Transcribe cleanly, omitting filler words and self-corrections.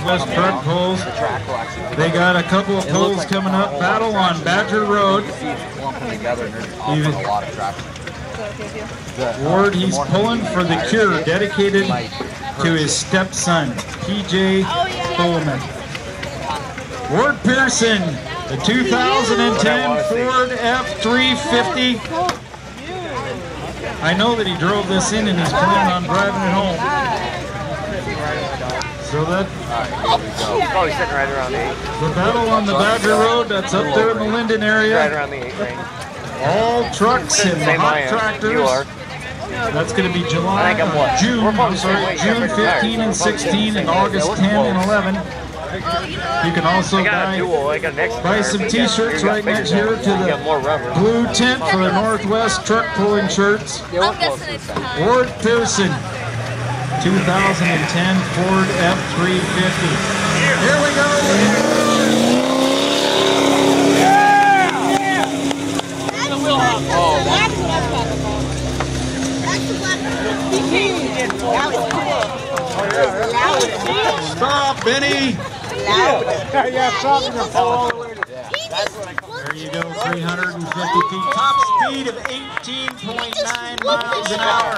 Northwest Truck Pulls. They got a couple of pulls coming up. Battle on Badger Road. Ward, he's pulling for the Cure, dedicated to his stepson, PJ Pullman. Ward Pearson, the 2010 Ford F-350. I know that he drove this in and he's planning on driving it home. So that probably sitting right around the 8. The battle on the Badger Road, that's up there in the Linden area. Right around the 8 range. All trucks and hot tractors. That's going to be June 15 and 16 and August 10 and 11. You can also buy some t-shirts right next here to the blue tent for the Northwest Truck Pulling shirts. Ward Pearson, 2010 Ford F-350. Here we go. Stop, Benny! Yeah, stop and fall all the way to There you go, 350 feet. Top speed of 18.9 miles an hour.